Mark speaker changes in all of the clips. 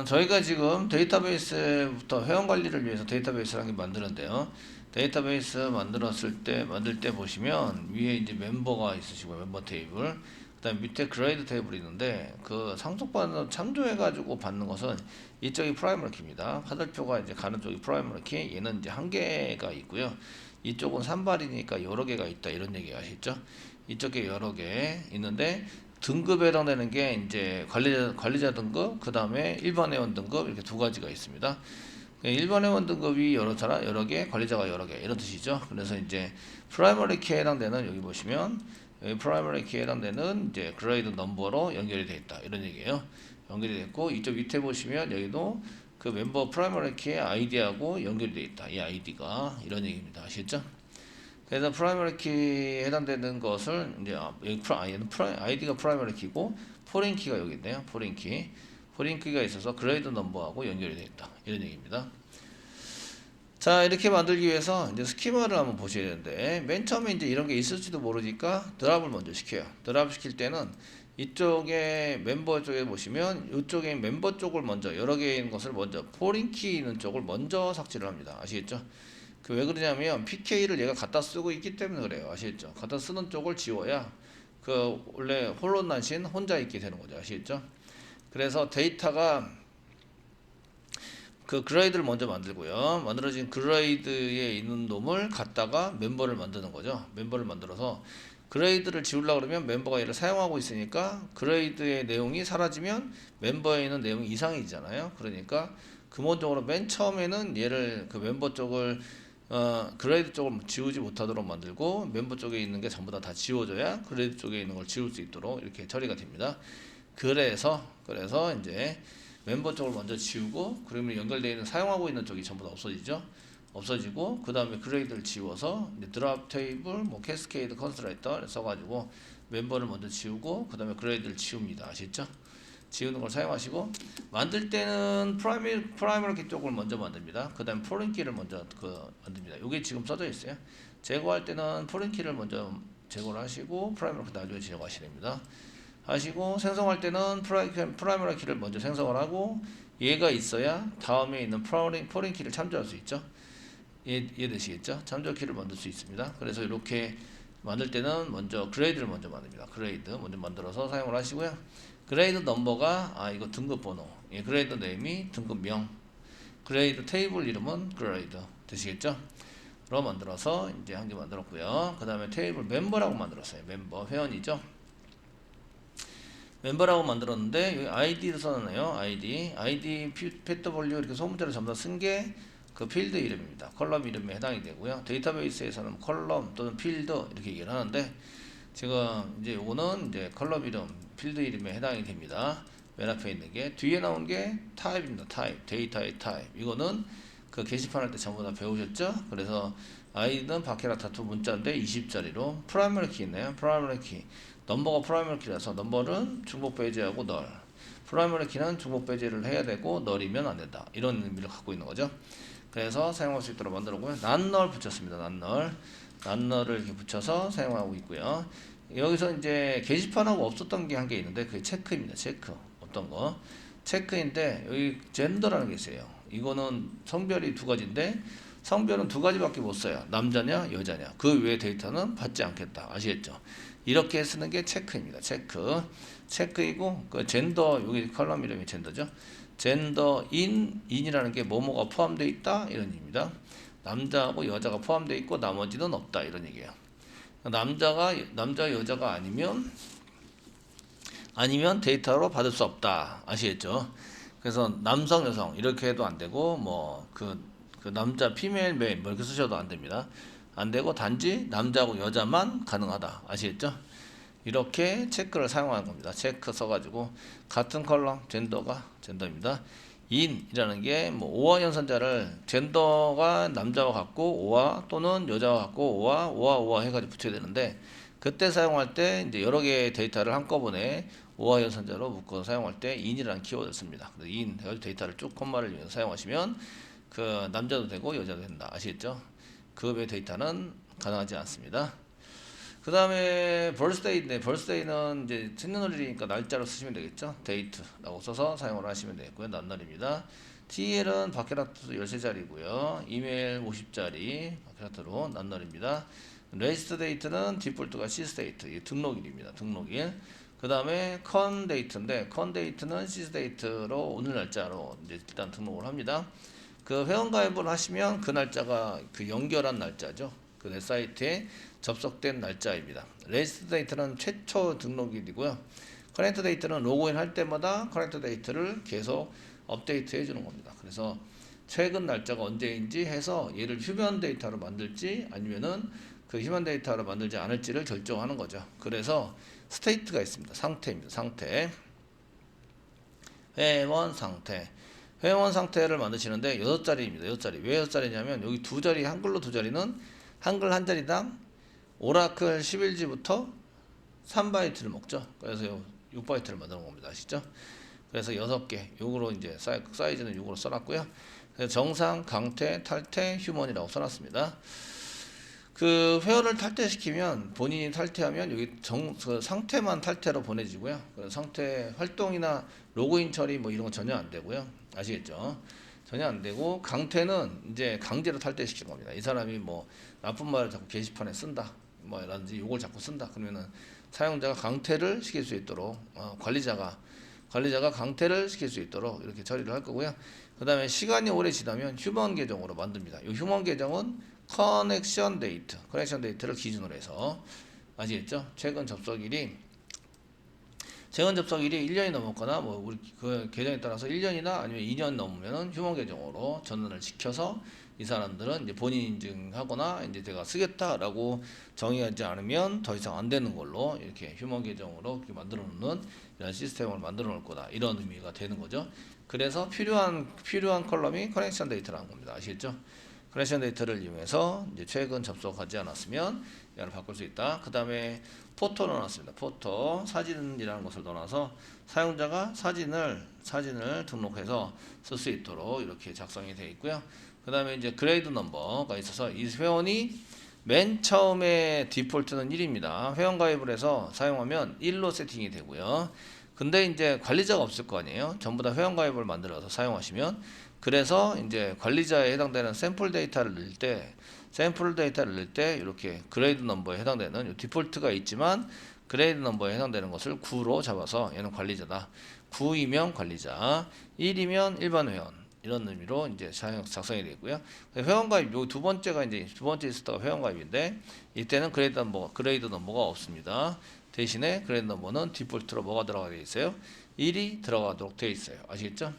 Speaker 1: 저희가 지금 데이터베이스부터 회원 관리를 위해서 데이터베이스를 한개 만드는데요. 데이터베이스 만들 때 보시면 위에 이제 멤버가 있으시고 멤버 테이블, 그다음 밑에 그레이드 테이블이 있는데 그 상속받는 참조해가지고 받는 것은 이쪽이 프라이머리 키입니다. 화살표가 이제 가는 쪽이 프라이머리 키, 얘는 이제 한 개가 있고요. 이쪽은 산발이니까 여러 개가 있다 이런 얘기 아시죠? 이쪽에 여러 개 있는데 등급에 해당되는 게 이제 관리자 등급, 그 다음에 일반 회원 등급 이렇게 두 가지가 있습니다. 일반 회원 등급이 여러 개, 관리자가 여러 개 이런 뜻이죠. 그래서 이제 프라이머리 키에 해당되는 여기 보시면 여기 프라이머리 키에 해당되는 이제 그레이드 넘버로 연결이 되어 있다 이런 얘기예요. 연결이 됐고 이쪽 밑에 보시면 여기도 그 멤버 프라이머리 키의 아이디하고 연결이 되어 있다. 이 아이디가 이런 얘기입니다. 아시겠죠? 그래서 프라이머리 키에 해당되는 것을 이제 여기 아이디가 프라이머리 키고 포린 키가 여기 있네요. 포린 키가 있어서 그레이드 넘버하고 연결이 되어 있다 이런 얘기입니다. 자, 이렇게 만들기 위해서 이제 스키마를 한번 보셔야 되는데 맨 처음에 이제 이런 게 있을지도 모르니까 드랍을 먼저 시켜요. 드랍 시킬 때는 이쪽에 멤버 쪽에 보시면 이쪽에 멤버 쪽을 먼저 여러 개 있는 것을 먼저 포린 키 있는 쪽을 먼저 삭제를 합니다. 아시겠죠? 그 왜 그러냐면 PK를 얘가 갖다 쓰고 있기 때문에 그래요. 아시겠죠? 갖다 쓰는 쪽을 지워야 그 원래 홀로난신 혼자 있게 되는 거죠. 아시겠죠? 그래서 데이터가 그 그레이드를 먼저 만들고요. 만들어진 그레이드에 있는 놈을 갖다가 멤버를 만드는 거죠. 멤버를 만들어서 그레이드를 지우려고 그러면 멤버가 얘를 사용하고 있으니까 그레이드의 내용이 사라지면 멤버에 있는 내용이 이상해지잖아요. 그러니까 근본적으로 맨 처음에는 얘를 그 멤버 쪽을 그레이드 쪽을 지우지 못하도록 만들고 멤버 쪽에 있는 게 전부 다 지워져야 그레이드 쪽에 있는 걸 지울 수 있도록 이렇게 처리가 됩니다. 그래서 이제 멤버 쪽을 먼저 지우고 그러면 연결되어 있는 사용하고 있는 쪽이 전부 다 없어지죠. 없어지고 그 다음에 그레이드를 지워서 드랍 테이블, 뭐 캐스케이드 컨스트레이터 써가지고 멤버를 먼저 지우고 그 다음에 그레이드를 지웁니다. 아시죠? 지우는 걸 사용하시고 만들 때는 프라이머리 키 쪽을 먼저 만듭니다. 그 다음에 포린 키를 먼저 만듭니다. 이게 지금 써져 있어요. 제거할 때는 포린 키를 먼저 제거를 하시고 프라이머리 키 나중에 제거하셔야 됩니다. 하시고 생성할 때는 프라이머리 키를 먼저 생성을 하고 얘가 있어야 다음에 있는 포린 키를 참조할 수 있죠. 이해되시겠죠? 참조 키를 만들 수 있습니다. 그래서 이렇게 만들 때는 먼저 그레이드를 먼저 만듭니다. 그레이드 먼저 만들어서 사용을 하시고요. 그레이드 넘버가 이거 등급 번호, 그레이드 네임이 등급명, 그레이드 테이블 이름은 그레이드 되시겠죠? 로 만들어서 이제 한 개 만들었고요. 그 다음에 테이블 멤버라고 만들었어요. 멤버 회원이죠. 멤버라고 만들었는데 여기 아이디를 써놨네요. 아이디 PW 이렇게 소문자를 전부 다 쓴 게 그 필드 이름입니다. 컬럼 이름에 해당이 되고요. 데이터베이스에서는 컬럼 또는 필드 이렇게 얘기를 하는데 지금 이제 요거는 이제 컬럼 이름, 필드 이름에 해당이 됩니다. 맨 앞에 있는 게 뒤에 나온 게 타입입니다. 타입, 데이터의 타입. 이거는 그 게시판 할 때 전부 다 배우셨죠? 그래서 아이디는 바케라타투 문자인데 20자리로 프라이머리 키 있네요. 프라이머리 키. 넘버가 프라이머리 키라서 넘버는 중복 배제하고 널. 프라이머리 키는 중복 배제를 해야 되고 널이면 안 된다. 이런 의미를 갖고 있는 거죠. 그래서 사용할 수 있도록 만들었고요. 난널 붙였습니다. 난널을 이렇게 붙여서 사용하고 있고요. 여기서 이제 게시판하고 없었던 게 한 개 있는데 그게 체크입니다. 체크. 어떤 거? 체크인데 여기 젠더라는 게 있어요. 이거는 성별이 두 가지인데 성별은 두 가지밖에 못 써요. 남자냐 여자냐. 그 외의 데이터는 받지 않겠다. 아시겠죠? 이렇게 쓰는 게 체크입니다. 체크이고 그 젠더 여기 컬럼 이름이 젠더죠. 젠더 인이라는 게 뭐뭐가 포함되어 있다 이런 얘기입니다. 남자하고 여자가 포함되어 있고 나머지는 없다 이런 얘기예요. 남자 여자가 아니면 데이터로 받을 수 없다. 아시겠죠? 그래서 남성 여성 이렇게 해도 안 되고 뭐 그 남자 피메일 메일 뭐 이렇게 쓰셔도 안 됩니다. 안 되고 단지 남자하고 여자만 가능하다. 아시겠죠? 이렇게 체크를 사용하는 겁니다. 체크 써가지고 같은 컬럼 젠더입니다. 인이라는 게 뭐 오화 연산자를 젠더가 남자와 같고 오화 또는 여자와 같고 오화 해가지고 붙여야 되는데 그때 사용할 때 이제 여러 개의 데이터를 한꺼번에 오화 연산자로 묶어서 사용할 때 인이라는 키워드를 씁니다. 그래서 인 해가지고 데이터를 쭉 콤마를 이용해서 사용하시면 그 남자도 되고 여자도 된다. 아시겠죠? 그 외 데이터는 가능하지 않습니다. 그 다음에 birthday인데 birthday는 이제 생년월일이니까 날짜로 쓰시면 되겠죠. date라고 써서 사용을 하시면 되겠고요. 낱날입니다. TL은 바케라트 13자리고요. 이메일 50자리 바케라트로 낱날입니다. 레지스터 데이트는 디폴트가 시스데이트 등록일입니다. 등록일. 그 다음에 컨 데이트인데 컨 데이트는 시스데이트로 오늘 날짜로 이제 일단 등록을 합니다. 그 회원가입을 하시면 그 날짜가 그 연결한 날짜죠. 그 내 사이트에 접속된 날짜입니다. 레지스터 데이트는 최초 등록일이고요. 커넥트 데이트는 로그인 할 때마다 커넥트 데이트를 계속 업데이트 해주는 겁니다. 그래서 최근 날짜가 언제인지 해서 얘를 휴먼 데이터로 만들지 아니면은 그 휴먼 데이터로 만들지 않을지를 결정하는 거죠. 그래서 스테이트가 있습니다. 상태입니다. 상태. 회원 상태. 회원 상태를 만드시는데 6자리입니다. 6자리. 왜 6자리냐면 여기 2자리, 한글로 2자리는 한글 한 자리당 오라클 11지부터 3바이트를 먹죠. 그래서 6바이트를 만드는 겁니다. 아시죠? 그래서 6개. 요거로 이제 사이즈는 6으로 써놨고요. 그래서 정상, 강퇴, 탈퇴, 휴먼이라고 써놨습니다. 그 회원을 탈퇴시키면 본인이 탈퇴하면 여기 그 상태만 탈퇴로 보내지고요. 상태 활동이나 로그인 처리 뭐 이런 건 전혀 안 되고요. 아시겠죠? 전혀 안 되고 강퇴는 이제 강제로 탈퇴시키는 겁니다. 이 사람이 뭐 나쁜 말을 자꾸 게시판에 쓴다. 뭐 라든지 요걸 자꾸 쓴다. 그러면은 사용자가 강퇴를 시킬 수 있도록 관리자가 강퇴를 시킬 수 있도록 이렇게 처리를 할 거고요. 그 다음에 시간이 오래 지나면 휴먼 계정으로 만듭니다. 이 휴먼 계정은 커넥션 데이트를 기준으로 해서 아시겠죠? 최근 접속일이 1년이 넘었거나 뭐 우리 그 계정에 따라서 1년이나 아니면 2년 넘으면은 휴먼 계정으로 전환을 시켜서 이 사람들은 이제 본인 인증하거나 이제 제가 쓰겠다라고 정의하지 않으면 더 이상 안 되는 걸로 이렇게 휴먼 계정으로 이렇게 만들어 놓는 이런 시스템을 만들어 놓을 거다. 이런 의미가 되는 거죠. 그래서 필요한 컬럼이 커넥션 데이터라는 겁니다. 아시겠죠? 커넥션 데이터를 이용해서 이제 최근 접속하지 않았으면 얘를 바꿀 수 있다. 그 다음에 포토 넣어놨습니다. 포토 사진이라는 것을 넣어놔서 사용자가 사진을 등록해서 쓸 수 있도록 이렇게 작성이 되어 있고요. 그 다음에 이제 그레이드 넘버가 있어서 이 회원이 맨 처음에 디폴트는 1입니다. 회원 가입을 해서 사용하면 1로 세팅이 되고요. 근데 이제 관리자가 없을 거 아니에요. 전부 다 회원 가입을 만들어서 사용하시면 그래서 이제 관리자에 해당되는 샘플 데이터를 넣을 때 이렇게 그레이드 넘버에 해당되는 디폴트가 있지만 그레이드 넘버에 해당되는 것을 9로 잡아서 얘는 관리자다. 9이면 관리자, 1이면 일반 회원. 이런 의미로 이제 작성이 되고요. 회원가입 요 두 번째 리스트가 회원가입인데 이때는 그레이드 넘버가 없습니다. 대신에 그레이드 넘버는 디폴트로 뭐가 들어가 되어 있어요? 1이 들어가도록 되어 있어요. 아시겠죠?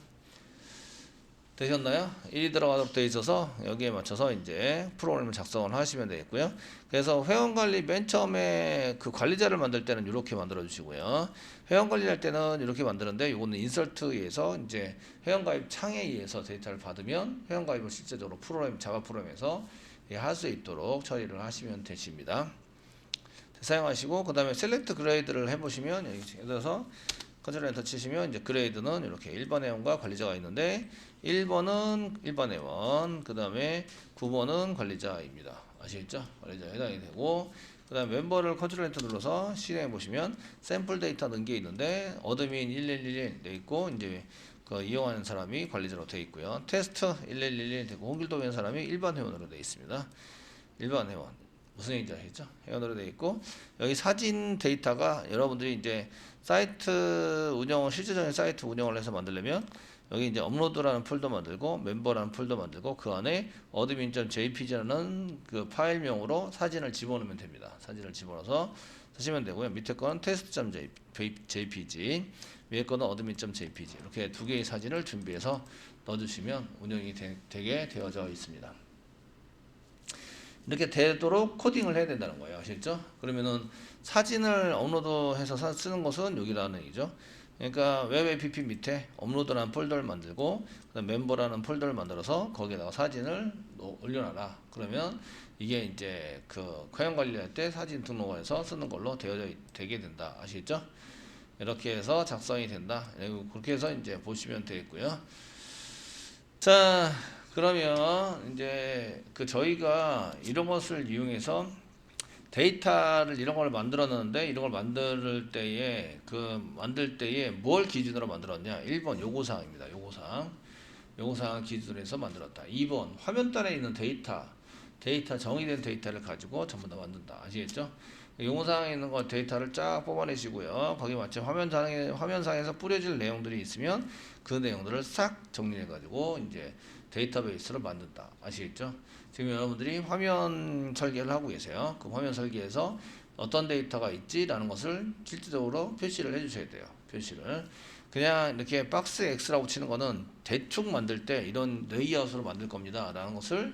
Speaker 1: 되셨나요? 1이 들어가도록 되어 있어서 여기에 맞춰서 이제 프로그램을 작성을 하시면 되겠고요. 그래서 회원관리 맨 처음에 그 관리자를 만들 때는 이렇게 만들어 주시고요. 회원관리 할 때는 이렇게 만드는데 이거는 인설트에서 이제 회원가입 창에 의해서 데이터를 받으면 회원가입을 실제적으로 자바 프로그램에서 할 수 있도록 처리를 하시면 되십니다. 사용하시고 그 다음에 셀렉트 그레이드를 해보시면 여기 들어서 컨트롤 엔터 치시면 이제 그레이드는 이렇게 1번 회원과 관리자가 있는데 1번은 일반 회원, 그 다음에 9번은 관리자입니다. 아시겠죠? 관리자에 해당이 되고 그 다음에 멤버를 컨트롤 엔터 눌러서 실행해 보시면 샘플 데이터 넣은 게 있는데 어드민 1111 돼 있고 이제 그 이용하는 사람이 관리자로 되어 있고요. 테스트 1111 되고 홍길도 회원 사람이 일반 회원으로 되어 있습니다. 일반 회원. 무슨 얘기인지 아시겠죠? 회원으로 되어 있고 여기 사진 데이터가 여러분들이 이제 실제적인 사이트 운영을 해서 만들려면 여기 이제 업로드라는 폴더 만들고 멤버라는 폴더 만들고 그 안에 admin.jpg라는 그 파일명으로 사진을 집어넣으면 됩니다. 사진을 집어넣어서 쓰시면 되고요. 밑에 거는 test.jpg, 위에 거는 admin.jpg 이렇게 두 개의 사진을 준비해서 넣어주시면 운영이 되게 되어져 있습니다. 이렇게 되도록 코딩을 해야 된다는 거예요. 아시겠죠? 그러면은 사진을 업로드해서 쓰는 것은 여기라는 얘기죠. 그러니까 웹 app 밑에 업로드라는 폴더를 만들고 그다음 멤버라는 폴더를 만들어서 거기에다가 사진을 올려놔라. 그러면 이게 이제 그 회원 관리할 때 사진 등록을 해서 쓰는 걸로 되게 된다. 아시겠죠? 이렇게 해서 작성이 된다. 그렇게 해서 이제 보시면 되겠고요. 자, 그러면 이제 그 저희가 이런 것을 이용해서 데이터를 이런 걸 만들었는데 이런 걸 만들 때에 뭘 기준으로 만들었냐? 1번 요구사항입니다. 요구사항 기준으로 해서 만들었다. 2번 화면단에 있는 데이터 정의된 데이터를 가지고 전부 다 만든다. 아시겠죠? 요구사항에 있는 거 데이터를 쫙 뽑아내시고요. 거기 마침 화면상에서 뿌려질 내용들이 있으면 그 내용들을 싹 정리해 가지고 이제 데이터베이스를 만든다. 아시겠죠? 지금 여러분들이 화면 설계를 하고 계세요. 그 화면 설계에서 어떤 데이터가 있지라는 것을 실질적으로 표시를 해주셔야 돼요. 표시를. 그냥 이렇게 박스 X라고 치는 거는 대충 만들 때 이런 레이아웃으로 만들 겁니다. 라는 것을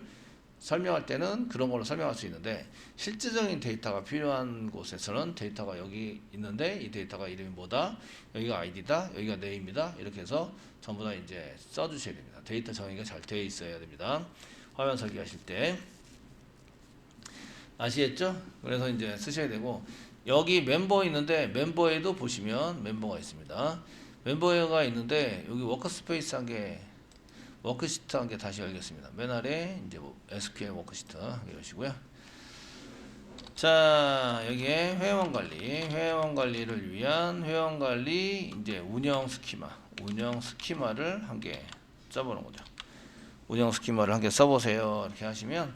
Speaker 1: 설명할 때는 그런 걸로 설명할 수 있는데 실질적인 데이터가 필요한 곳에서는 데이터가 여기 있는데 이 데이터가 이름이 뭐다, 여기가 아이디다, 여기가 네임이다, 이렇게 해서 전부 다 이제 써주셔야 됩니다. 데이터 정의가 잘 되어 있어야 됩니다. 화면 설계하실 때 아시겠죠? 그래서 이제 쓰셔야 되고 여기 멤버 있는데 멤버에도 보시면 멤버가 있습니다. 멤버가 있는데 여기 워크스페이스 한 개, 워크시트 한 개 다시 열겠습니다. 맨 아래 이제 SQL 워크시트 여시고요. 자, 여기에 회원 관리를 위한 회원 관리 이제 운영 스키마를 한 개 써보는 거죠. 운영 스키마를 한 개 써보세요. 이렇게 하시면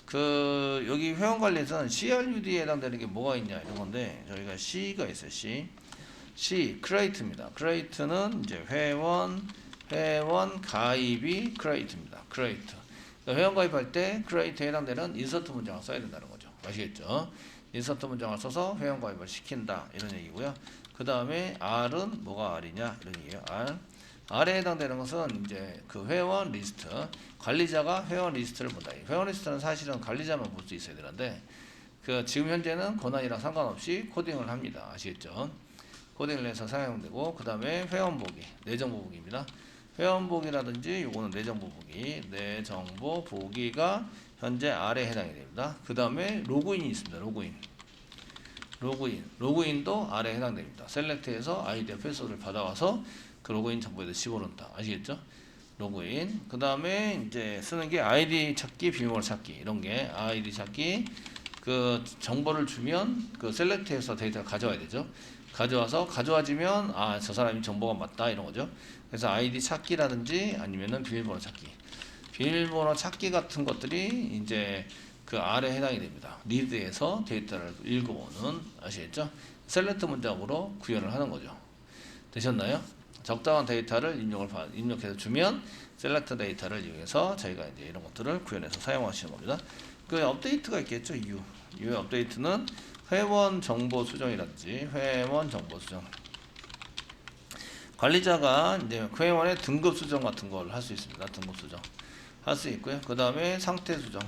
Speaker 1: 그 여기 회원 관리에서는 CRUD에 해당되는 게 뭐가 있냐 이런 건데 저희가 C가 있어요. C 크레이트입니다. 크레이트는 이제 회원 가입이 크레이트입니다. 크레이트. 그러니까 회원 가입할 때 크레이트에 해당되는 인서트 문장을 써야 된다는 거죠. 아시겠죠? 인서트 문장을 써서 회원 가입을 시킨다 이런 얘기고요. 그 다음에 R은 뭐가 R이냐 이런 얘기예요. R에 해당되는 것은 이제 그 회원 리스트, 관리자가 회원 리스트를 본다. 회원 리스트는 사실은 관리자만 볼 수 있어야 되는데 그 지금 현재는 권한이랑 상관없이 코딩을 합니다. 아시겠죠? 코딩을 해서 사용되고 그 다음에 회원보기, 내정보 보기입니다. 회원보기라든지 요거는 내정보 보기가 현재 R에 해당이 됩니다. 그 다음에 로그인이 있습니다. 로그인도 R에 해당됩니다. 셀렉트해서 아이디와 패스워드를 받아와서 그 로그인 정보에다 집어넣는다. 아시겠죠? 로그인. 그 다음에 이제 쓰는 게 아이디 찾기, 비밀번호 찾기 이런 게 아이디 찾기. 그 정보를 주면 그 셀렉트해서 데이터를 가져와야 되죠. 가져와지면 저 사람이 정보가 맞다 이런 거죠. 그래서 아이디 찾기라든지 아니면은 비밀번호 찾기 같은 것들이 이제 그 R에 해당이 됩니다. 리드에서 데이터를 읽어보는 아시겠죠? 셀렉트 문장으로 구현을 하는 거죠. 되셨나요? 적당한 데이터를 입력해서 주면 셀렉트 데이터를 이용해서 저희가 이제 이런 것들을 구현해서 사용하시는 겁니다. 그 업데이트가 있겠죠. U의 업데이트는 회원 정보 수정이라든지 회원 정보 수정. 관리자가 이제 회원의 등급 수정 같은 걸 할 수 있습니다. 등급 수정 할 수 있고요. 그 다음에 상태 수정,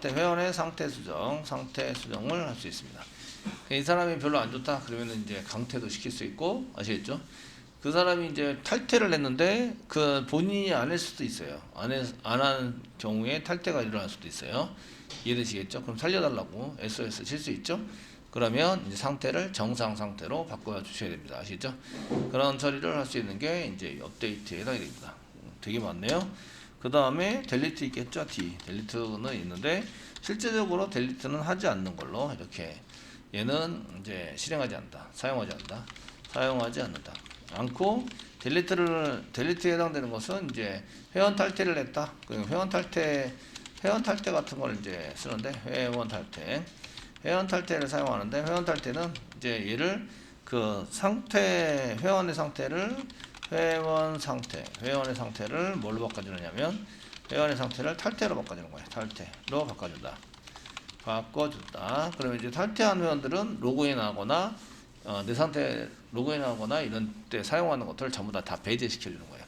Speaker 1: 회원의 상태 수정을 할 수 있습니다. 이 사람이 별로 안 좋다 그러면 이제 강퇴도 시킬 수 있고 아시겠죠? 그 사람이 이제 탈퇴를 했는데 그 본인이 안 했을 수도 있어요. 안 한 경우에 탈퇴가 일어날 수도 있어요. 이해되시겠죠? 그럼 살려달라고 SOS 칠 수 있죠? 그러면 이제 상태를 정상 상태로 바꿔 주셔야 됩니다. 아시죠? 그런 처리를 할 수 있는 게 이제 업데이트에 해당이 됩니다. 되게 많네요. 그 다음에 델리트 있겠죠? 델리트는 있는데 실제적으로 델리트는 하지 않는 걸로 이렇게 얘는 이제 실행하지 않는다. 사용하지 않고 델리트에 해당되는 것은 이제 회원 탈퇴를 했다. 회원 탈퇴 같은 걸 이제 쓰는데 회원 탈퇴를 사용하는데 회원 탈퇴는 이제 얘를 그 회원의 상태를 회원의 상태를 뭘로 바꿔주느냐면 회원의 상태를 탈퇴로 바꿔주는 거예요. 탈퇴로 바꿔준다. 그러면 이제 탈퇴한 회원들은 로그인하거나 내 상태 로그인하거나 이런 때 사용하는 것들을 전부 다 배제시켜 주는 거예요.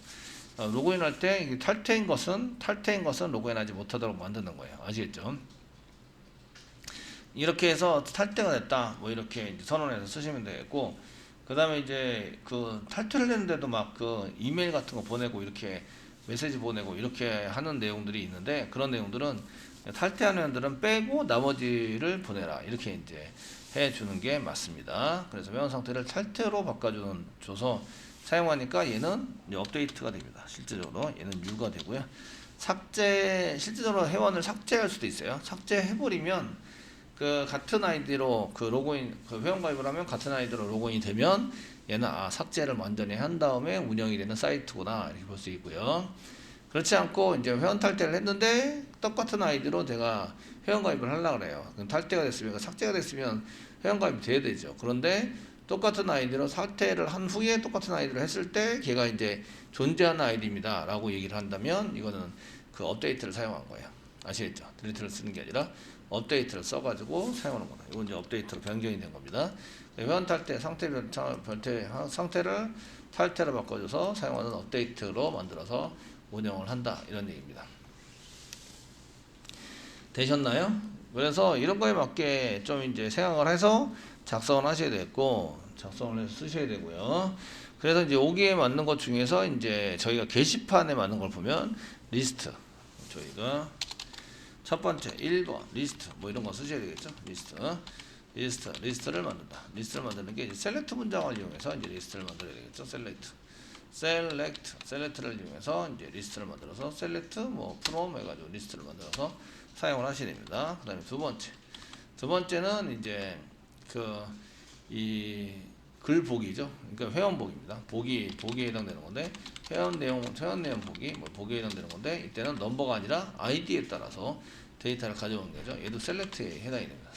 Speaker 1: 로그인할 때 탈퇴인 것은 로그인하지 못하도록 만드는 거예요. 아시겠죠? 이렇게 해서 탈퇴가 됐다. 뭐 이렇게 선언해서 쓰시면 되겠고, 그 다음에 이제 그 탈퇴를 했는데도 막 그 이메일 같은 거 보내고 이렇게 메시지 보내고 이렇게 하는 내용들이 있는데 그런 내용들은 탈퇴하는 회원들은 빼고 나머지를 보내라. 이렇게 이제 해주는 게 맞습니다. 그래서 회원 상태를 탈퇴로 바꿔줘서 사용하니까 얘는 이제 업데이트가 됩니다. 실제적으로 얘는 U가 되고요. 실제적으로 회원을 삭제할 수도 있어요. 삭제해버리면 그 같은 아이디로 그 로그인 그 회원가입을 하면 같은 아이디로 로그인이 되면 얘는 삭제를 완전히 한 다음에 운영이 되는 사이트구나 이렇게 볼 수 있고요. 그렇지 않고 이제 회원 탈퇴를 했는데 똑같은 아이디로 내가 회원가입을 하려고 그래요. 그럼 탈퇴가 됐으면 삭제가 됐으면 회원가입이 돼야 되죠. 그런데 똑같은 아이디로 탈퇴를 한 후에 똑같은 아이디로 했을 때 걔가 이제 존재하는 아이디입니다 라고 얘기를 한다면 이거는 그 업데이트를 사용한 거예요. 아시겠죠? 딜리트를 쓰는 게 아니라 업데이트를 써가지고 사용하는 거다. 이건 이제 업데이트로 변경이 된 겁니다. 회원 탈퇴 상태를 탈퇴로 바꿔줘서 사용하는 업데이트로 만들어서 운영을 한다 이런 얘기입니다. 되셨나요? 그래서 이런 거에 맞게 좀 이제 생각을 해서 작성을 하셔야 되고 작성을 해서 쓰셔야 되고요. 그래서 이제 여기에 맞는 것 중에서 이제 저희가 게시판에 맞는 걸 보면 리스트 저희가 첫 번째 1번 리스트 뭐 이런 거 쓰셔야 되겠죠. 리스트를 만든다. 리스트를 만드는 게 이제 셀렉트 문장을 이용해서 이제 리스트를 만들어야 되겠죠. 셀렉트를 이용해서 이제 리스트를 만들어서 셀렉트 뭐 프롬 해가지고 리스트를 만들어서 사용을 하셔야 됩니다. 그 다음에 두 번째는 이제 이 글 보기죠. 그러니까 회원 보기입니다. 보기에 해당되는 건데 회원 내용 보기 뭐 보기에 해당되는 건데 이때는 넘버가 아니라 아이디에 따라서 데이터를 가져오는 거죠. 얘도 셀렉트에 해당이 됩니다.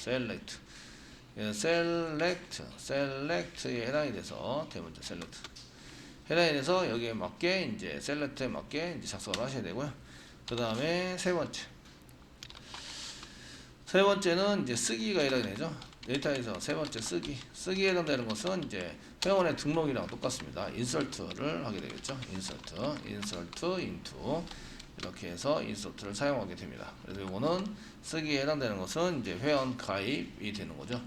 Speaker 1: 셀렉트에 해당이 돼서 대문자 셀렉트 해당이 돼서 여기에 맞게 이제 셀렉트에 맞게 이제 작성을 하셔야 되고요. 그 다음에 세 번째는 이제 쓰기가 해당이 되죠. 데이터에서 세 번째 쓰기에 해당되는 것은 이제 회원의 등록이랑 똑같습니다. 인설트를 하게 되겠죠. 인설트 into 이렇게 해서 인설트를 사용하게 됩니다. 그래서 이거는 쓰기에 해당되는 것은 이제 회원 가입이 되는 거죠.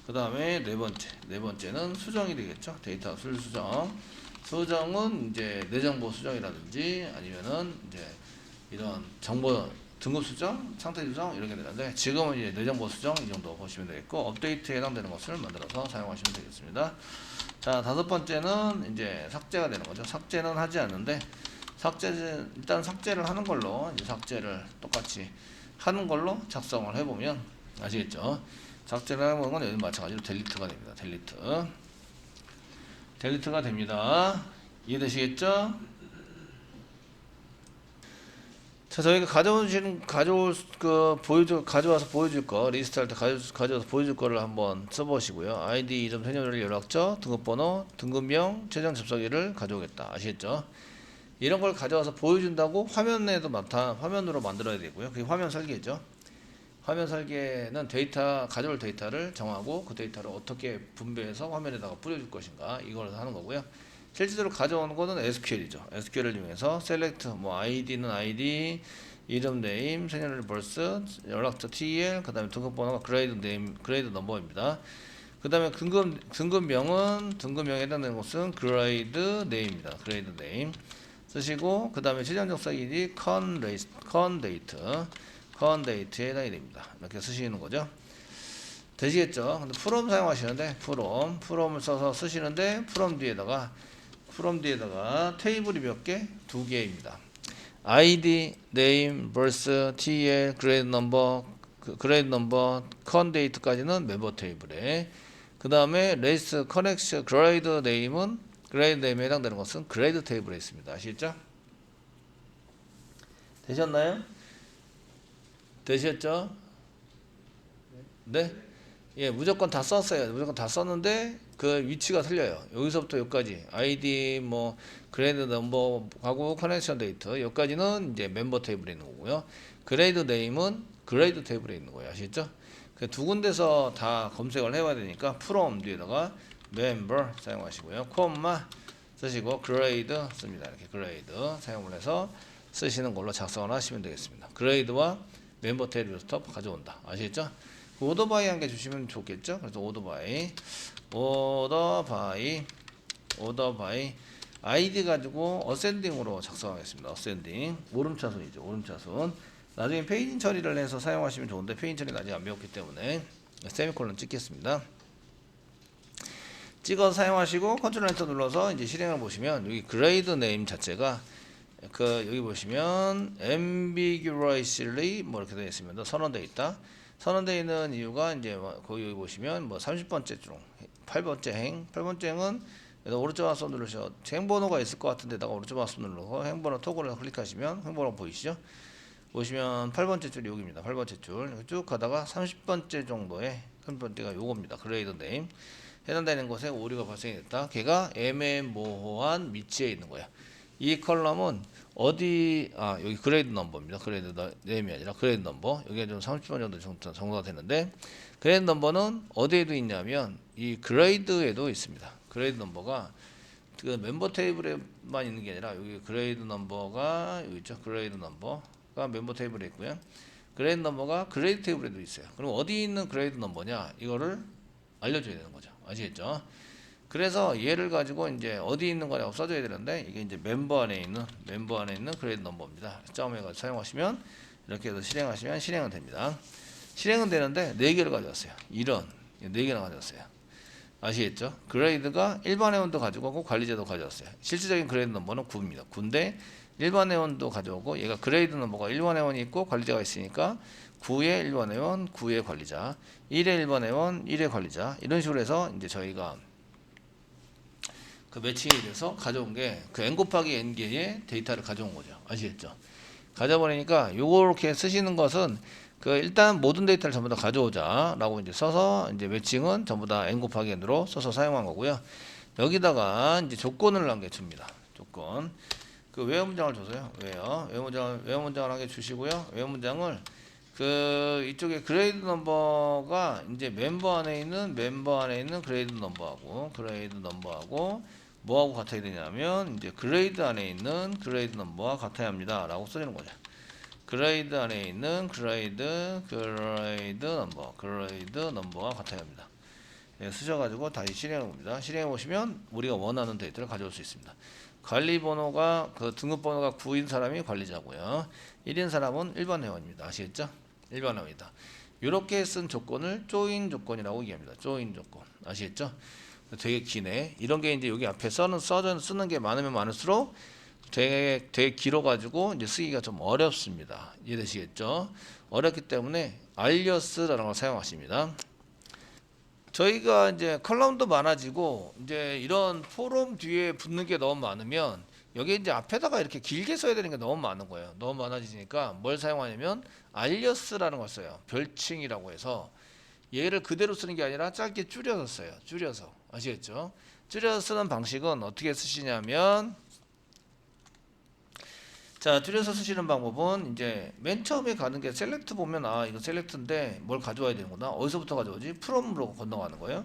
Speaker 1: 그 다음에 네 번째는 수정이 되겠죠. 데이터 수정은 이제 내 정보 수정이라든지 아니면은 이제 이런 정보 등급 수정, 상태 수정 이렇게 되는데 지금은 이제 내 정보 수정 이 정도 보시면 되겠고 업데이트에 해당되는 것을 만들어서 사용하시면 되겠습니다. 자, 다섯 번째는 이제 삭제가 되는 거죠. 삭제는 하지 않는데 일단 삭제를 하는 걸로 이제 삭제를 똑같이 하는 걸로 작성을 해보면 아시겠죠? 삭제를 하는 건 여기 마찬가지로 델리트가 됩니다. 델리트가 됩니다. 이해되시겠죠? 자, 저희가 가져와서 보여줄 거, 리스트 할 때 가져와서 보여줄 거를 한번 써보시고요. 아이디, 이름, 생년월일, 연락처, 등급번호, 등급명, 최종 접속일을 가져오겠다. 아시겠죠? 이런 걸 가져와서 보여준다고 화면으로 만들어야 되고요. 그게 화면 설계죠. 화면 설계는 가져올 데이터를 정하고 그 데이터를 어떻게 분배해서 화면에다가 뿌려줄 것인가 이걸 하는 거고요. 실제로 가져오는 거는 SQL이죠. SQL을 이용해서 select 뭐 ID는 ID, 이름 네임, 생년월일 벌스, 연락처 TL, 그다음에 등급번호가 그레이드 넘버입니다. 그다음에 등급명에 해당되는 것은 그레이드 네임입니다. 그레이드 네임 쓰시고 그다음에 최종 접속일이 컨데이트에 해당이 됩니다. 이렇게 쓰시는 거죠. 되시겠죠? 근데 프롬 사용하시는데 프롬을 써서 쓰시는데 프롬 뒤에다가 테이블이 몇 개? 2개입니다. ID, name, birth, TL, grade number, 컨데이트까지는 멤버 테이블에 그 다음에 레이스, 커넥션, 그레이드 네임에 해당되는 것은 그레이드 테이블에 있습니다. 아시겠죠? 되셨죠? 네? 예, 무조건 다 썼어요. 무조건 다 썼는데 그 위치가 틀려요. 여기서부터 여기까지 ID 뭐 그레이드 넘버하고 커넥션 데이터 여기까지는 이제 멤버 테이블에 있는 거고요. 그레이드 네임은 그레이드 테이블에 있는 거예요. 아시겠죠? 그 두 군데서 다 검색을 해봐야 되니까 from 뒤에다가 member 사용하시고요. 콤마 쓰시고 그레이드 씁니다. 이렇게 그레이드 사용을 해서 쓰시는 걸로 작성을 하시면 되겠습니다. 그레이드와 멤버 테이블부터 가져온다. 아시겠죠? 오더바이 한 개 주시면 좋겠죠? 그래서 오더바이 아이디 가지고 어센딩으로 작성하겠습니다. 어센딩 오름차순이죠. 오름차순 나중에 페이지 처리를 해서 사용하시면 좋은데 페이지 처리는 아직 안 배웠기 때문에 세미콜론 찍겠습니다. 찍어서 사용하시고 컨트롤 엔터 눌러서 이제 실행을 보시면 여기 그레이드 네임 자체가 여기 보시면 ambiguously 뭐 이렇게 되어 있습니다. 선언되어 있다. 선언되어 있는 이유가 이제 거기 보시면 뭐 30번째 중 8번째 행, 8번째 행은 오른쪽 마우스 누르셔 행번호가 있을 것 같은데다가 오른쪽 마우스 누르고 행번호 토글을 클릭하시면 행번호 보이시죠? 보시면 8번째 줄이 여기입니다. 8번째 줄 쭉 가다가 30번째 정도에 30번째가 요겁니다. 그레이드 네임 해당되는 곳에 오류가 발생했다. 걔가 애매모호한 위치에 있는 거야. 이 컬럼은 어디 여기 그레이드 넘버입니다. 그레이드 네임이 아니라 그레이드 넘버. 여기가 좀 30번 정도 정도가 되는데 그레이드 넘버는 어디에도 있냐면 이 그레이드에도 있습니다. 그레이드 넘버가 그 멤버 테이블에만 있는 게 아니라 여기 그레이드 넘버가 여기 있죠. 그레이드 넘버가 멤버 테이블에 있고요. 그레이드 넘버가 그레이드 테이블에도 있어요. 그럼 어디 있는 그레이드 넘버냐? 이거를 알려줘야 되는 거죠. 아시겠죠? 그래서 얘를 가지고 이제 어디 있는 거냐고 써줘야 되는데 이게 이제 멤버 안에 있는 그레이드 넘버입니다. 점해가지고 사용하시면 이렇게 해서 실행하시면 실행은 됩니다. 실행은 되는데 4개를 가져왔어요. 이런 4개나 가져왔어요. 아시겠죠? 그레이드가 일반 회원도 가지고 오고 관리자도 가져왔어요. 실질적인 그레이드 넘버는 9입니다. 9인데 일반 회원도 가져오고 얘가 그레이드 넘버가 일반 회원이 있고 관리자가 있으니까 9의 일반 회원, 9의 관리자, 1의 일반 회원, 1의 관리자 이런 식으로 해서 이제 저희가 그 매칭이 돼서 가져온 게 그 n 곱하기 n 개의 데이터를 가져온 거죠. 아시겠죠? 가져버리니까 요렇게 쓰시는 것은 그 일단 모든 데이터를 전부 다 가져오자라고 이제 써서 이제 매칭은 전부 다 n 곱하기 n으로 써서 사용한 거고요. 여기다가 이제 조건을 남겨줍니다. 조건. 그 외어 문장을 줘서요. 외어 문장을 하게 주시고요. 외어 문장을 그 이쪽에 그레이드 넘버가 이제 멤버 안에 있는 그레이드 넘버하고 뭐하고 같아야 되냐면 이제 그레이드 안에 있는 그레이드 넘버와 같아야 합니다라고 써주는 거죠. 그레이드 안에 있는 그레이드 넘버와 같아야 합니다. 네, 쓰셔가지고 다시 실행해 봅니다. 실행해 보시면 우리가 원하는 데이터를 가져올 수 있습니다. 관리 번호가 그 등급 번호가 9인 사람이 관리자고요. 1인 사람은 일반 회원입니다. 아시겠죠? 일반 회원이다. 이렇게 쓴 조건을 조인 조건이라고 얘기합니다. 조인 조건. 아시겠죠? 되게 기네. 이런 게 이제 여기 앞에 쓰는 게 많으면 많을수록 되게 길어가지고 이제 쓰기가 좀 어렵습니다. 이해되시겠죠? 어렵기 때문에 alias라는 걸 사용하십니다. 저희가 이제 컬럼도 많아지고 이제 이런 포럼 뒤에 붙는 게 너무 많으면 여기 이제 앞에다가 이렇게 길게 써야 되는 게 너무 많은 거예요. 너무 많아지니까 뭘 사용하냐면 alias라는 걸 써요. 별칭이라고 해서 얘를 그대로 쓰는 게 아니라 짧게 줄여서 써요. 줄여서. 아시겠죠? 줄여서 쓰는 방식은 어떻게 쓰시냐면 자, 줄여서 쓰시는 방법은 이제 맨 처음에 가는 게 셀렉트 보면 이거 셀렉트인데 뭘 가져와야 되는구나. 어디서부터 가져오지? 프롬으로 건너가는 거예요.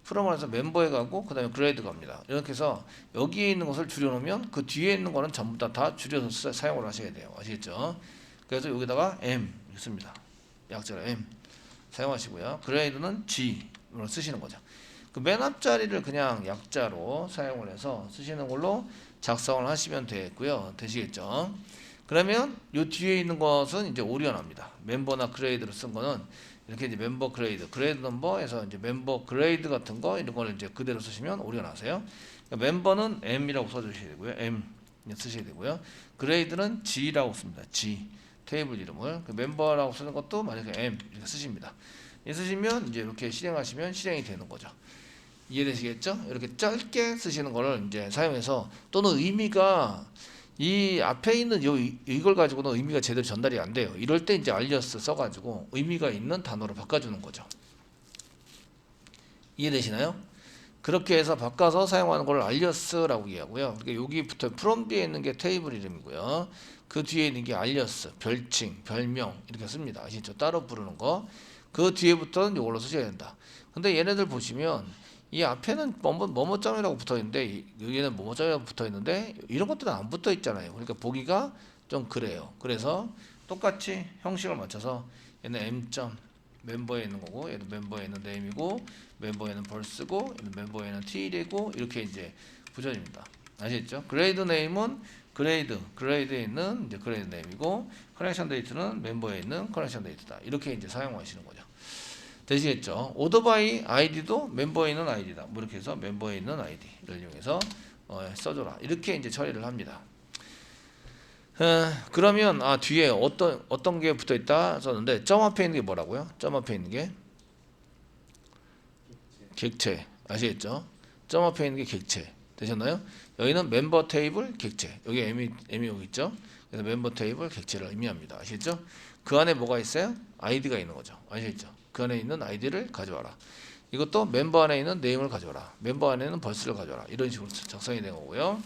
Speaker 1: 프롬을 해서 멤버에 가고 그 다음에 그레이드 갑니다. 이렇게 해서 여기에 있는 것을 줄여놓으면 그 뒤에 있는 거는 전부 다 줄여서 사용을 하셔야 돼요. 아시겠죠? 그래서 여기다가 M 씁니다. 약자로 M 사용하시고요. 그레이드는 G로 쓰시는 거죠. 그 맨 앞자리를 그냥 약자로 사용을 해서 쓰시는 걸로 작성을 하시면 되겠고요. 되시겠죠? 그러면 요 뒤에 있는 것은 이제 오리언합니다. 멤버나 그레이드로 쓴 거는 이렇게 이제 멤버 그레이드 넘버에서 이제 멤버 그레이드 같은 거 이런 거를 이제 그대로 쓰시면 오리언하세요. 그러니까 멤버는 M이라고 써주셔야 되고요. M 쓰셔야 되고요. 그레이드는 G라고 씁니다. G 테이블 이름을 그 멤버라고 쓰는 것도 만약에 M 이렇게 쓰십니다. 쓰시면 이제 이렇게 실행하시면 실행이 되는 거죠. 이해되시겠죠? 이렇게 짧게 쓰시는 거를 이제 사용해서 또는 의미가 이 앞에 있는 이걸 가지고는 의미가 제대로 전달이 안 돼요. 이럴 때 이제 alias 써가지고 의미가 있는 단어로 바꿔주는 거죠. 이해되시나요? 그렇게 해서 바꿔서 사용하는 걸 alias라고 얘기하고요. 그러니까 여기부터 from 뒤에 있는 게 테이블 이름이고요. 그 뒤에 있는 게 alias, 별칭, 별명 이렇게 씁니다. 아시죠? 따로 부르는 거. 그 뒤에부터는 이걸로 쓰셔야 된다. 근데 얘네들 보시면 이 앞에는 뭐뭐점이라고 붙어있는데 여기는 뭐뭐점이라고 붙어있는데 이런 것들은 안 붙어있잖아요. 그러니까 보기가 좀 그래요. 그래서 똑같이 형식을 맞춰서 얘는 M점 멤버에 있는 거고 얘는 멤버에 있는 네임이고 멤버에는 벌스고 얘는 멤버에는 t이고 이렇게 이제 붙여집니다. 아시겠죠? 그레이드 네임은 그레이드에 있는 이제 그레이드 네임이고 커넥션 데이트는 멤버에 있는 커넥션 데이트다. 이렇게 이제 사용하시는 거죠. 되시겠죠? 오더바이 아이디도 멤버에 있는 아이디다. 뭐 이렇게 해서 멤버에 있는 아이디를 이용해서 써줘라. 이렇게 이제 처리를 합니다. 그러면 뒤에 어떤 게 붙어 있다 썼는데 점 앞에 있는 게 뭐라고요? 점 앞에 있는 게 객체. 아시겠죠? 점 앞에 있는 게 객체. 되셨나요? 여기는 멤버 테이블 객체. 여기 M이 여기 있죠? 그래서 멤버 테이블 객체를 의미합니다. 아시겠죠? 그 안에 뭐가 있어요? 아이디가 있는 거죠. 아시겠죠? 그 안에 있는 아이디를 가져와라. 이것도 멤버 안에 있는 네임을 가져와라. 멤버 안에는 벌스를 가져와라. 이런 식으로 작성이 된 거고요.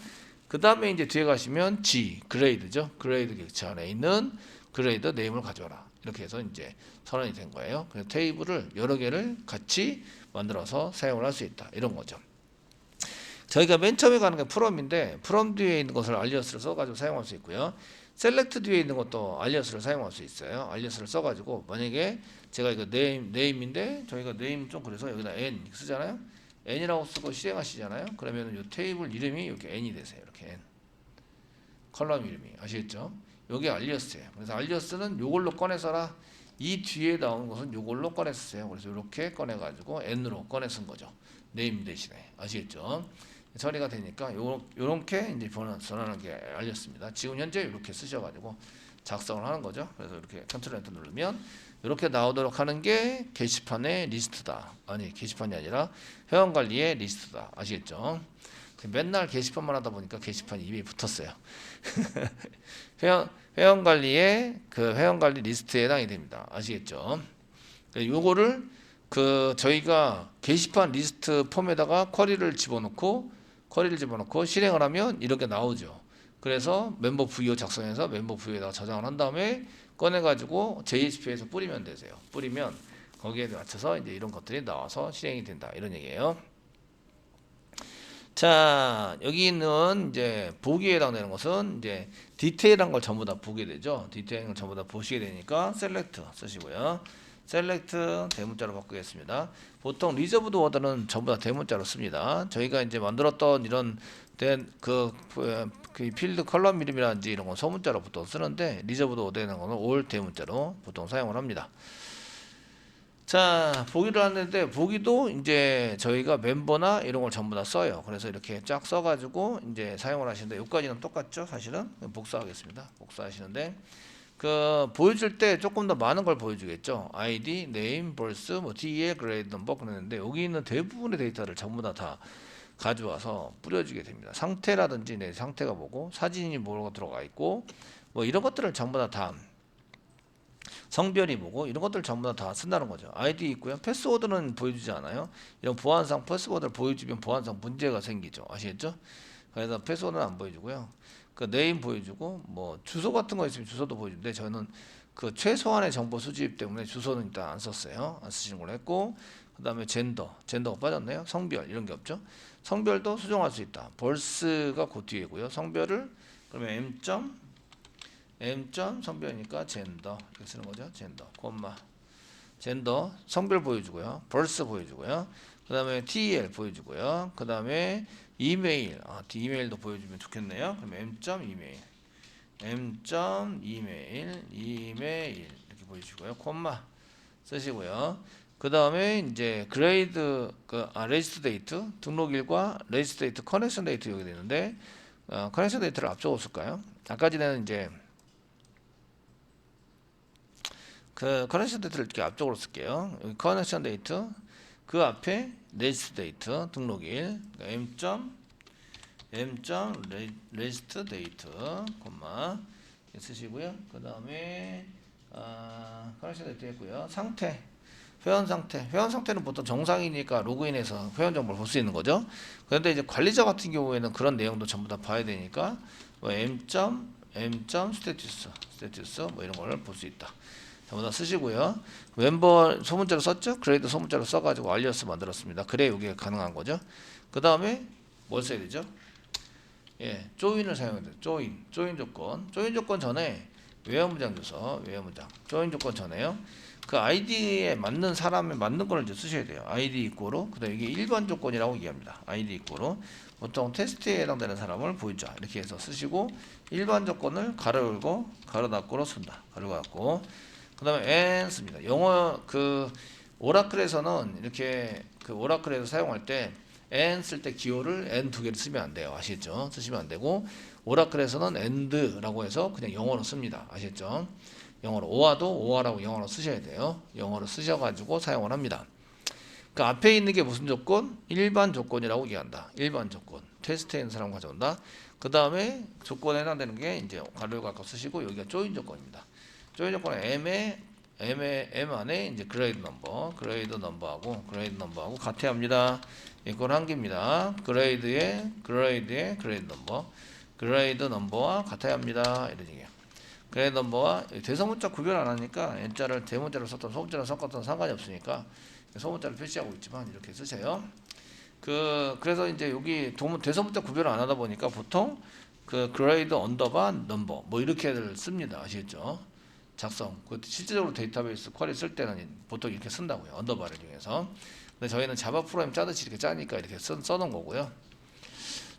Speaker 1: 그 다음에 이제 뒤에 가시면 G, 그레이드죠. 그레이드 객체 안에 있는 그레이드 네임을 가져와라. 이렇게 해서 이제 선언이 된 거예요. 그래서 테이블을 여러 개를 같이 만들어서 사용을 할 수 있다. 이런 거죠. 저희가 맨 처음에 가는 게 프롬인데 프롬 뒤에 있는 것을 알리어스를 써가지고 사용할 수 있고요. 셀렉트 뒤에 있는 것도 알리어스를 사용할 수 있어요. 알리어스를 써가지고 만약에 제가 이거 네임인데 저희가 네임 좀 그래서 여기다 n 쓰잖아요. n이라고 쓰고 실행하시잖아요. 그러면 이 테이블 이름이 이렇게 n이 되세요. 이렇게 n 컬럼 이름이 아시겠죠? 여기 알리어스예요. 그래서 알리어스는 요걸로 꺼내서라. 이 뒤에 나오는 것은 요걸로 꺼냈어요. 그래서 이렇게 꺼내가지고 n으로 꺼내 쓴 거죠. 네임 대신에 아시겠죠? 처리가 되니까 요렇게 이제 전환하는 게 알렸습니다. 지금 현재 이렇게 쓰셔가지고 작성을 하는 거죠. 그래서 이렇게 컨트롤 엔터 누르면 이렇게 나오도록 하는 게 게시판의 리스트다. 아니 게시판이 아니라 회원관리의 리스트다. 아시겠죠? 맨날 게시판만 하다 보니까 게시판이 입에 붙었어요. 회원관리의 그 회원관리 리스트에 해당이 됩니다. 아시겠죠? 요거를 저희가 게시판 리스트 폼에다가 쿼리를 집어넣고 실행을 하면 이렇게 나오죠. 그래서 멤버 VO 작성해서 멤버 VO에다가 저장을 한 다음에 꺼내가지고 JSP에서 뿌리면 되세요. 뿌리면 거기에 맞춰서 이제 이런 것들이 나와서 실행이 된다. 이런 얘기예요. 자, 여기는 이제 보기에 해당되는 것은 이제 디테일한 걸 전부 다 보게 되죠. 디테일한 걸 전부 다 보시게 되니까 셀렉트 쓰시고요. 셀렉트 대문자로 바꾸겠습니다. 보통 리저브드 워드는 전부 다 대문자로 씁니다. 저희가 이제 만들었던 이런 그 필드 컬럼 이름이라든지 이런 건 소문자로 보통 쓰는데 리저브드 워드에는 거는 올 대문자로 보통 사용을 합니다. 자, 보기를 하는데 보기도 이제 저희가 멤버나 이런 걸 전부 다 써요. 그래서 이렇게 쫙 써가지고 이제 사용을 하시는데 여기까지는 똑같죠, 사실은. 복사하겠습니다. 복사하시는데 보여줄 때 조금 더 많은 걸 보여주겠죠. ID, name, birth, DEL, grade, number 그랬는데 여기 있는 대부분의 데이터를 전부 다 가져와서 뿌려주게 됩니다. 상태라든지 내 상태가 뭐고 사진이 뭐가 들어가 있고 뭐 이런 것들을 전부 다 성별이 뭐고 이런 것들 전부 다 쓴다는 거죠. 아이디 있고요. 패스워드는 보여주지 않아요. 이런 보안상 패스워드를 보여주면 보안상 문제가 생기죠. 아시겠죠? 그래서 패스워드는 안 보여주고요. 네임 보여주고 뭐 주소 같은 거 있으면 주소도 보여주는데 저는 최소한의 정보 수집 때문에 주소는 일단 안 썼어요. 안 쓰시는 걸로 했고 그다음에 젠더가 빠졌네요. 성별 이런 게 없죠. 성별도 수정할 수 있다. 벌스가 그 뒤에고요. 성별을 그러면 M 성별이니까 젠더 이렇게 쓰는 거죠. 젠더 콤마 젠더 성별 보여주고요. 벌스 보여주고요. 그 다음에 TEL 보여주고요. 그 다음에 이메일 이메일도 보여주면 좋겠네요. 그럼 이메일 이렇게 보여주고요. 콤마 쓰시고요. 그 다음에 이제 그레이드 레지스터 데이트 등록일과 레지스터 데이트 커넥션 데이트 여기 되는데 커넥션 데이트를 앞쪽으로 쓸까요? 아까 전에는 이제 커넥션 데이트를 이렇게 앞쪽으로 쓸게요. 여기 커넥션 데이트 그 앞에 레지스터 데이트 등록일 레지스터 데이트 콤마 쓰시고요. 그 다음에 커넥션 데이트 했고요. 회원 상태는 보통 정상이니까 로그인해서 회원 정보를 볼 수 있는 거죠. 그런데 이제 관리자 같은 경우에는 그런 내용도 전부 다 봐야 되니까 뭐 스테투스 뭐 이런 걸 볼 수 있다. 전부 다 쓰시고요. 멤버 소문자로 썼죠? 그레이드 소문자로 써가지고 알리어스 만들었습니다. 그래 이게 가능한 거죠. 그 다음에 뭘 써야 되죠? 조인을 사용해야 돼요. 조인 조건 전에 외화문장 주소, 조인 조건 전에요. 그 아이디에 맞는 사람에 맞는 거를 이제 쓰셔야 돼요. 아이디 이꼬로 그다음에 이게 일반 조건이라고 얘기합니다. 아이디 이꼬로 보통 테스트에 해당되는 사람을 보이자 이렇게 해서 쓰시고 일반 조건을 가로 열고 가로 닫고로 쓴다. 가로 닫고 그다음에 n 씁니다. 영어 오라클에서는 이렇게 오라클에서 사용할 때 n 쓸 때 기호를 n 두 개를 쓰면 안 돼요. 아시겠죠? 쓰시면 안 되고 오라클에서는 and라고 해서 그냥 영어로 씁니다. 아시겠죠? 영어로 오아도 오아라고 영어로 쓰셔야 돼요. 영어로 쓰셔가지고 사용을 합니다. 그 앞에 있는 게 무슨 조건? 일반 조건이라고 얘기한다. 일반 조건. 테스트에 있는 사람 가져온다. 그 다음에 조건에 해당되는 게 이제 괄호 열고 쓰시고 여기가 조인 조건입니다. 조인 조건은 M 안에 이제 그레이드 넘버하고 같아야 합니다. 이걸 한 개입니다. 그레이드 넘버와 같아야 합니다. 이런 얘기예요. 그레이드 넘버와 대소문자 구별 안 하니까 N자를 대문자로 썼던 소문자로 섞었던 상관이 없으니까 소문자를 표시하고 있지만 이렇게 쓰세요. 그래서 이제 여기 대소문자 구별을 안 하다 보니까 보통 그 그레이드 언더바 넘버 뭐 이렇게를 씁니다. 아시겠죠? 작성. 실제적으로 데이터베이스 쿼리 쓸 때는 보통 이렇게 쓴다고요. 언더바를 이용해서. 근데 저희는 자바 프로그램 짜듯이 이렇게 짜니까 이렇게 써놓은 거고요.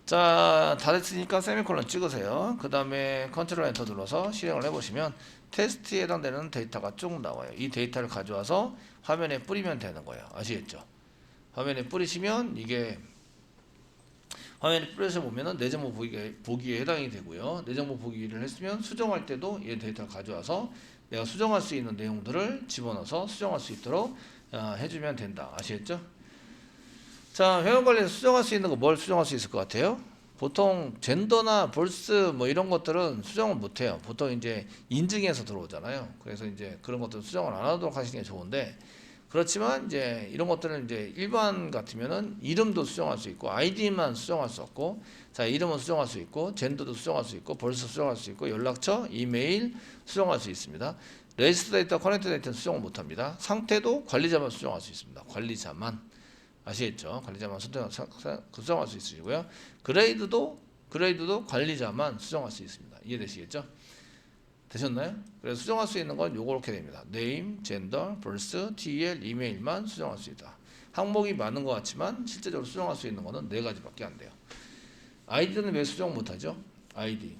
Speaker 1: 자, 다 됐으니까 세미콜론 찍으세요. 그 다음에 컨트롤 엔터 눌러서 실행을 해보시면 테스트에 해당되는 데이터가 쭉 나와요. 이 데이터를 가져와서 화면에 뿌리면 되는 거예요. 아시겠죠? 화면에 뿌리시면 이게 화면에 뿌려서 보면은 내 정보 보기에 해당이 되고요. 내 정보 보기를 했으면 수정할 때도 이 데이터를 가져와서 내가 수정할 수 있는 내용들을 집어넣어서 수정할 수 있도록 해주면 된다. 아시겠죠? 자, 회원관리에서 수정할 수 있는 거 뭘 수정할 수 있을 것 같아요? 보통 젠더나 볼스 뭐 이런 것들은 수정을 못해요. 보통 이제 인증해서 들어오잖아요. 그래서 이제 그런 것들은 수정을 안 하도록 하시는 게 좋은데, 그렇지만 이제 이런 것들은 이제 일반 같으면은 이름도 수정할 수 있고 아이디만 수정할 수 없고, 자, 이름은 수정할 수 있고 젠더도 수정할 수 있고 볼스 수정할 수 있고 연락처, 이메일 수정할 수 있습니다. 레지스터 데이터, 커넥트 데이터는 수정을 못합니다. 상태도 관리자만 수정할 수 있습니다. 관리자만. 아시겠죠? 관리자만 수정할 수 있으시고요. 그레이드도 관리자만 수정할 수 있습니다. 이해되시겠죠? 되셨나요? 그래서 수정할 수 있는 건 요렇게 됩니다. name, gender, birth, tel, 이메일만 수정할 수 있다. 항목이 많은 것 같지만 실제적으로 수정할 수 있는 거는 4가지밖에 안 돼요. 아이디는 왜 수정 못하죠? 아이디.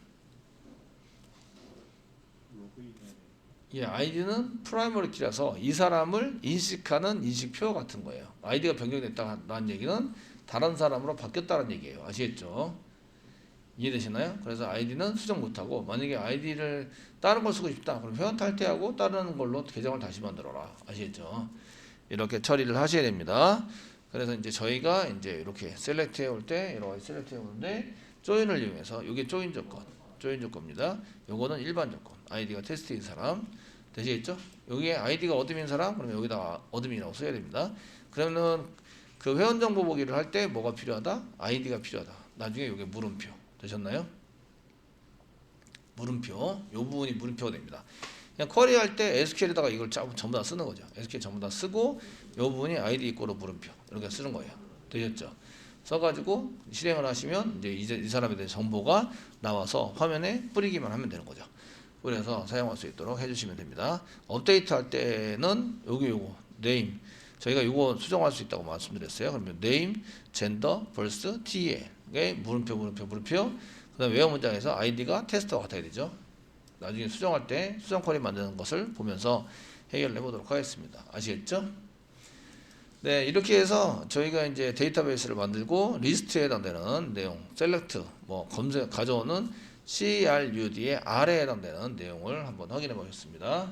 Speaker 1: 아이디는 프라이머리 키라서 이 사람을 인식하는 인식표 같은 거예요. 아이디가 변경됐다는 얘기는 다른 사람으로 바뀌었다는 얘기예요. 아시겠죠? 이해되시나요? 그래서 아이디는 수정 못하고, 만약에 아이디를 다른 걸 쓰고 싶다 그럼 회원 탈퇴하고 다른 걸로 계정을 다시 만들어라. 아시겠죠? 이렇게 처리를 하셔야 됩니다. 그래서 이제 저희가 이제 이렇게 셀렉트 해올 때 여러 가지 셀렉트 해오는데 조인을 이용해서 이게 조인 조건입니다. 요거는 일반 조건. 아이디가 테스트인 사람 되시겠죠? 여기에 아이디가 어드민 사람 그러면 여기다가 어드민이라고 써야 됩니다. 그러면은 그 회원 정보 보기를 할 때 뭐가 필요하다? 아이디가 필요하다. 나중에 이게 물음표 되셨나요? 물음표, 요 부분이 물음표가 됩니다. 그냥 쿼리할 때 SQL에다가 이걸 전부 다 쓰는 거죠. SQL 전부 다 쓰고 요 부분이 아이디 이꼬르 물음표 이렇게 쓰는 거예요. 되셨죠? 써가지고 실행을 하시면 이제 이 사람에 대한 정보가 나와서 화면에 뿌리기만 하면 되는 거죠. 그래서 사용할 수 있도록 해주시면 됩니다. 업데이트 할 때는 요거 name 저희가 요거 수정할 수 있다고 말씀드렸어요. 그러면 name, gender, birth, tel 물음표 그 다음에 외화 문장에서 아이디가 테스트와 같아야 되죠. 나중에 수정할 때 수정 쿼리 만드는 것을 보면서 해결을 해보도록 하겠습니다. 아시겠죠? 네, 이렇게 해서 저희가 이제 데이터베이스를 만들고 리스트에 해당되는 내용, 셀렉트, 뭐 검색 가져오는 CRUD의 R에 해당되는 내용을 한번 확인해 보겠습니다.